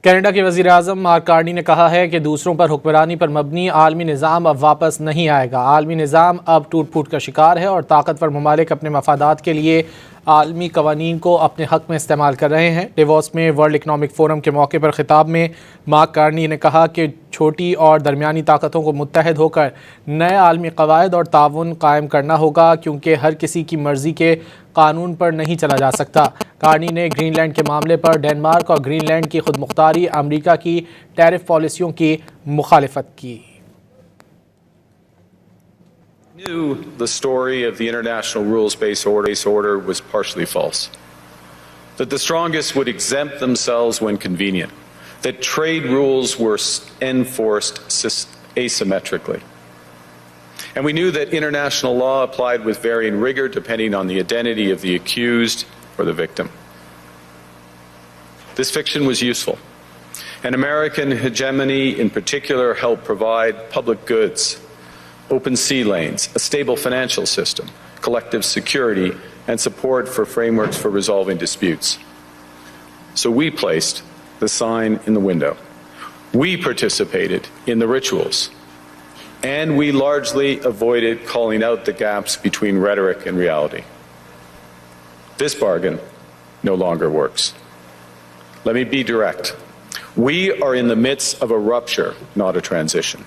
Canada के वज़ीर-ए-आज़म mark Carney ने कहा है कि दूसरों पर हुक्मरानी पर मबनी आलमी निज़ाम अब वापस नहीं आएगा। आलमी निज़ाम अब टूट फूट का शिकार है और ताकतवर ममालिक अपने मफादात के लिए आलमी कवानीन को अपने हक़ में इस्तेमाल कर रहे हैं। डेवोस में वर्ल्ड इकनॉमिक फ़ोरम के मौके पर ख़िताब में मार्क कार्नी ने कहा कि छोटी और दरमियानी ताकतों को मुत्तहद होकर नए आलमी क़वायद और ताउन कायम करना होगा, क्योंकि हर किसी की मर्ज़ी के कानून पर नहीं चला जा सकता। कार्नी ने ग्रीनलैंड के मामले पर डेनमार्क और ग्रीनलैंड की खुदमुख्तारी, अमरीका की टैरिफ पॉलिसियों की मुखालिफत की। Knew the story of the international rules-based order was partially false. That the strongest would exempt themselves when convenient. That trade rules were enforced asymmetrically. And we knew that international law applied with varying rigor depending on the identity of the accused or the victim. This fiction was useful. And American hegemony in particular helped provide public goods, open sea lanes, a stable financial system, collective security, and support for frameworks for resolving disputes. So we placed the sign in the window. We participated in the rituals. And we largely avoided calling out the gaps between rhetoric and reality. This bargain no longer works. Let me be direct. We are in the midst of a rupture, not a transition.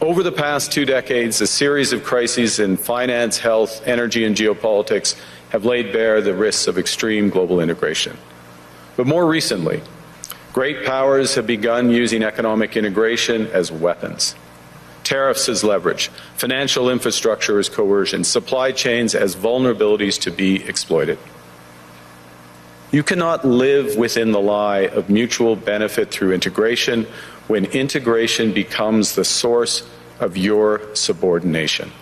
Over the past 2 decades, a series of crises in finance, health, energy, and geopolitics have laid bare the risks of extreme global integration. But more recently, great powers have begun using economic integration as weapons. Tariffs as leverage, financial infrastructure as coercion, supply chains as vulnerabilities to be exploited. You cannot live within the lie of mutual benefit through integration when integration becomes the source of your subordination.